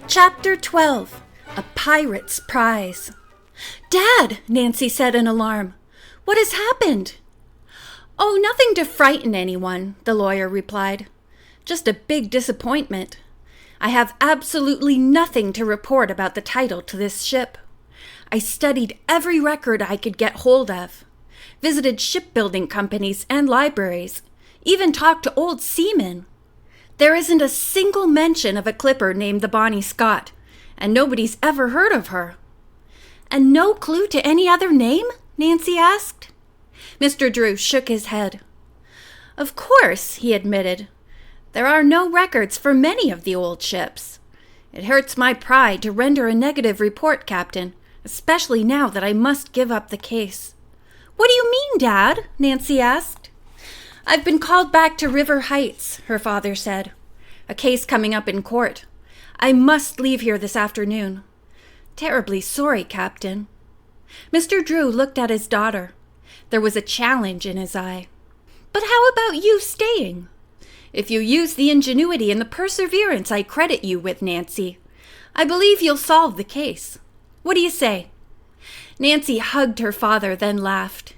Chapter 12. A Pirate's Prize. "Dad," Nancy said in alarm, "what has happened?" "Oh, nothing to frighten anyone," the lawyer replied. "Just a big disappointment. I have absolutely nothing to report about the title to this ship. I studied every record I could get hold of, visited shipbuilding companies and libraries, even talked to old seamen. There isn't a single mention of a clipper named the Bonny Scot, and nobody's ever heard of her." "And no clue to any other name?" Nancy asked. Mr. Drew shook his head. "Of course," he admitted. "There are no records for many of the old ships. It hurts my pride to render a negative report, Captain, especially now that I must give up the case." "What do you mean, Dad?" Nancy asked. "I've been called back to River Heights," her father said. "A case coming up in court. I must leave here this afternoon. Terribly sorry, Captain." Mr. Drew looked at his daughter. There was a challenge in his eye. "But how about you staying?" "If you use the ingenuity and the perseverance I credit you with, Nancy, I believe you'll solve the case. What do you say?" Nancy hugged her father, then laughed.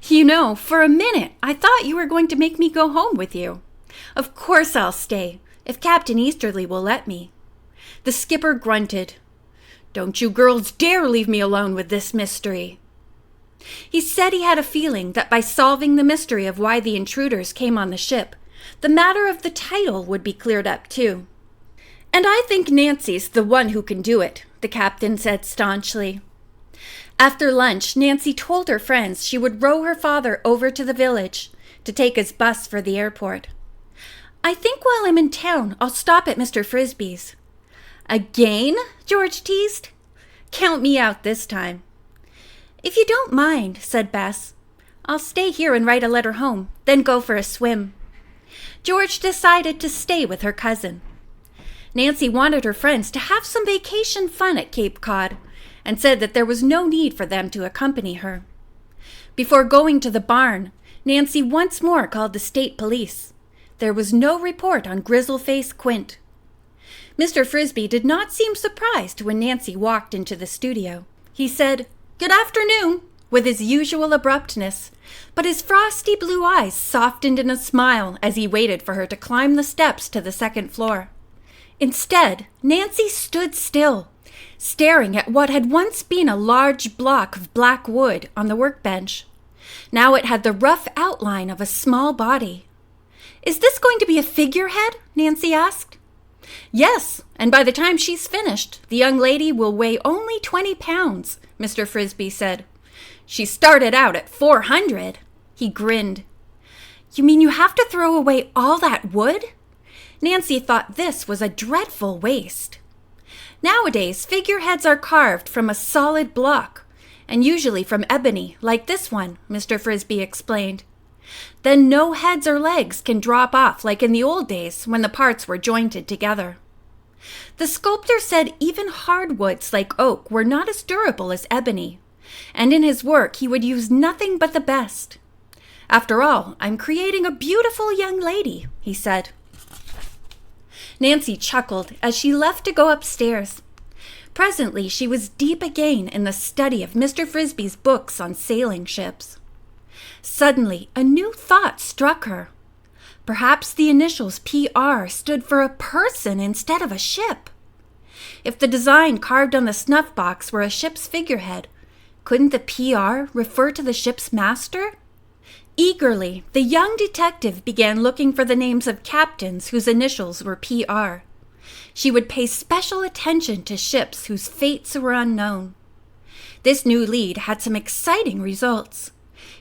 "You know, for a minute, I thought you were going to make me go home with you. Of course I'll stay, if Captain Easterly will let me." The skipper grunted. "Don't you girls dare leave me alone with this mystery." He said he had a feeling that by solving the mystery of why the intruders came on the ship, the matter of the title would be cleared up too. "And I think Nancy's the one who can do it," the captain said staunchly. After lunch, Nancy told her friends she would row her father over to the village to take his bus for the airport. "I think while I'm in town, I'll stop at Mr. Frisbee's." "Again?" George teased. "Count me out this time." "If you don't mind," said Bess, "I'll stay here and write a letter home, then go for a swim." George decided to stay with her cousin. Nancy wanted her friends to have some vacation fun at Cape Cod, and said that there was no need for them to accompany her. Before going to the barn, Nancy once more called the state police. There was no report on Grizzle-Face Quint. Mr. Frisbee did not seem surprised when Nancy walked into the studio. He said, "Good afternoon," with his usual abruptness, but his frosty blue eyes softened in a smile as he waited for her to climb the steps to the second floor. Instead, Nancy stood still, staring at what had once been a large block of black wood on the workbench. Now it had the rough outline of a small body. "Is this going to be a figurehead?" Nancy asked. "Yes, and by the time she's finished, the young lady will weigh only 20 pounds, Mr. Frisbee said. "She started out at 400. He grinned. "You mean you have to throw away all that wood?" Nancy thought this was a dreadful waste. "Nowadays, figureheads are carved from a solid block, and usually from ebony, like this one," Mr. Frisbee explained. "Then no heads or legs can drop off like in the old days when the parts were jointed together." The sculptor said even hardwoods like oak were not as durable as ebony, and in his work he would use nothing but the best. "After all, I'm creating a beautiful young lady," he said. Nancy chuckled as she left to go upstairs. Presently, she was deep again in the study of Mr. Frisbee's books on sailing ships. Suddenly, a new thought struck her. Perhaps the initials PR stood for a person instead of a ship. If the design carved on the snuff box were a ship's figurehead, couldn't the PR refer to the ship's master? Eagerly, the young detective began looking for the names of captains whose initials were PR. She would pay special attention to ships whose fates were unknown. This new lead had some exciting results.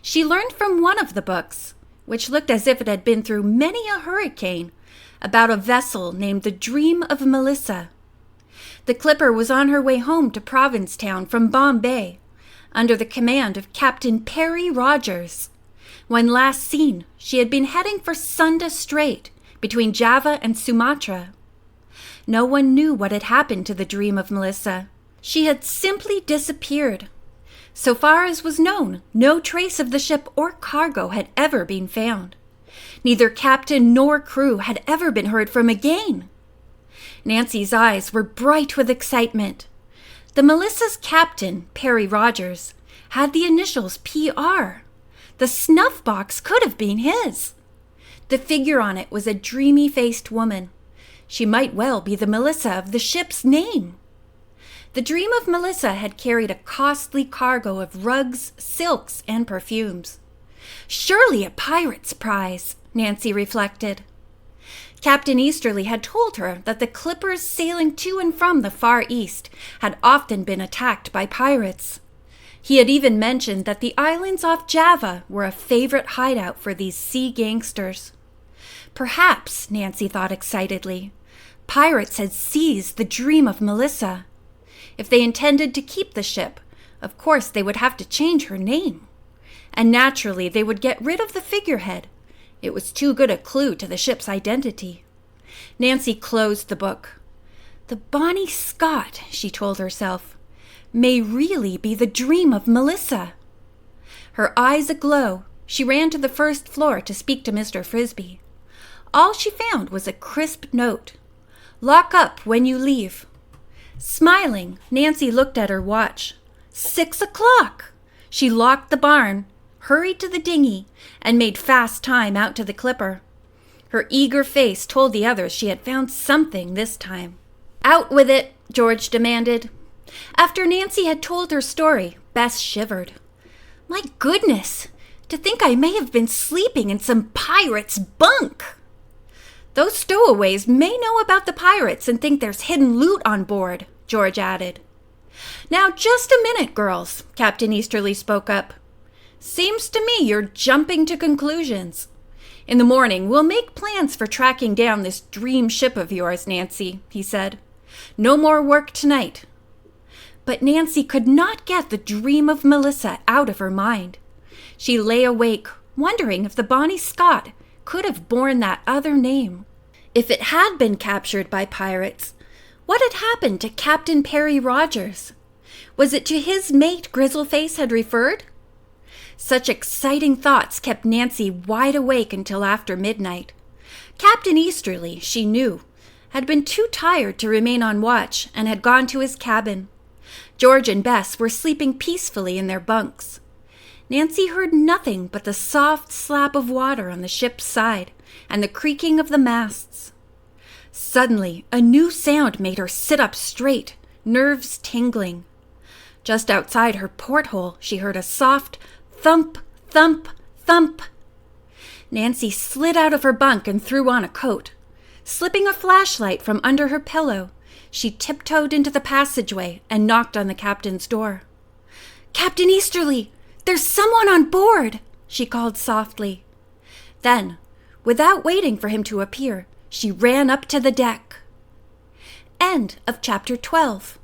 She learned from one of the books, which looked as if it had been through many a hurricane, about a vessel named the Dream of Melissa. The clipper was on her way home to Provincetown from Bombay, under the command of Captain Perry Rogers. When last seen, she had been heading for Sunda Strait, between Java and Sumatra. No one knew what had happened to the Dream of Melissa. She had simply disappeared. So far as was known, no trace of the ship or cargo had ever been found. Neither captain nor crew had ever been heard from again. Nancy's eyes were bright with excitement. The Melissa's captain, Perry Rogers, had the initials PR. The snuff box could have been his. The figure on it was a dreamy-faced woman. She might well be the Melissa of the ship's name. The Dream of Melissa had carried a costly cargo of rugs, silks, and perfumes. Surely a pirate's prize, Nancy reflected. Captain Easterly had told her that the clippers sailing to and from the Far East had often been attacked by pirates. He had even mentioned that the islands off Java were a favorite hideout for these sea gangsters. Perhaps, Nancy thought excitedly, pirates had seized the Dream of Melissa. If they intended to keep the ship, of course they would have to change her name. And naturally they would get rid of the figurehead. It was too good a clue to the ship's identity. Nancy closed the book. The Bonny Scot, she told herself, may really be the Dream of Melissa. Her eyes aglow, she ran to the first floor to speak to Mr. Frisbee. All she found was a crisp note. Lock up when you leave. Smiling, Nancy looked at her watch. 6 o'clock! She locked the barn, hurried to the dinghy, and made fast time out to the clipper. Her eager face told the others she had found something this time. Out with it, George demanded. After Nancy had told her story, Bess shivered. My goodness, to think I may have been sleeping in some pirate's bunk! Those stowaways may know about the pirates and think there's hidden loot on board, George added. Now just a minute, girls, Captain Easterly spoke up. Seems to me you're jumping to conclusions. In the morning, we'll make plans for tracking down this dream ship of yours, Nancy, he said. No more work tonight. But Nancy could not get the Dream of Melissa out of her mind. She lay awake, wondering if the Bonny Scot could have borne that other name. If it had been captured by pirates, what had happened to Captain Perry Rogers? Was it to his mate Grizzleface had referred? Such exciting thoughts kept Nancy wide awake until after midnight. Captain Easterly, she knew, had been too tired to remain on watch and had gone to his cabin. George and Bess were sleeping peacefully in their bunks. Nancy heard nothing but the soft slap of water on the ship's side and the creaking of the masts. Suddenly, a new sound made her sit up straight, nerves tingling. Just outside her porthole, she heard a soft thump, thump, thump. Nancy slid out of her bunk and threw on a coat. Slipping a flashlight from under her pillow, she tiptoed into the passageway and knocked on the captain's door. Captain Easterly! There's someone on board, she called softly. Then, without waiting for him to appear, she ran up to the deck. End of chapter 12.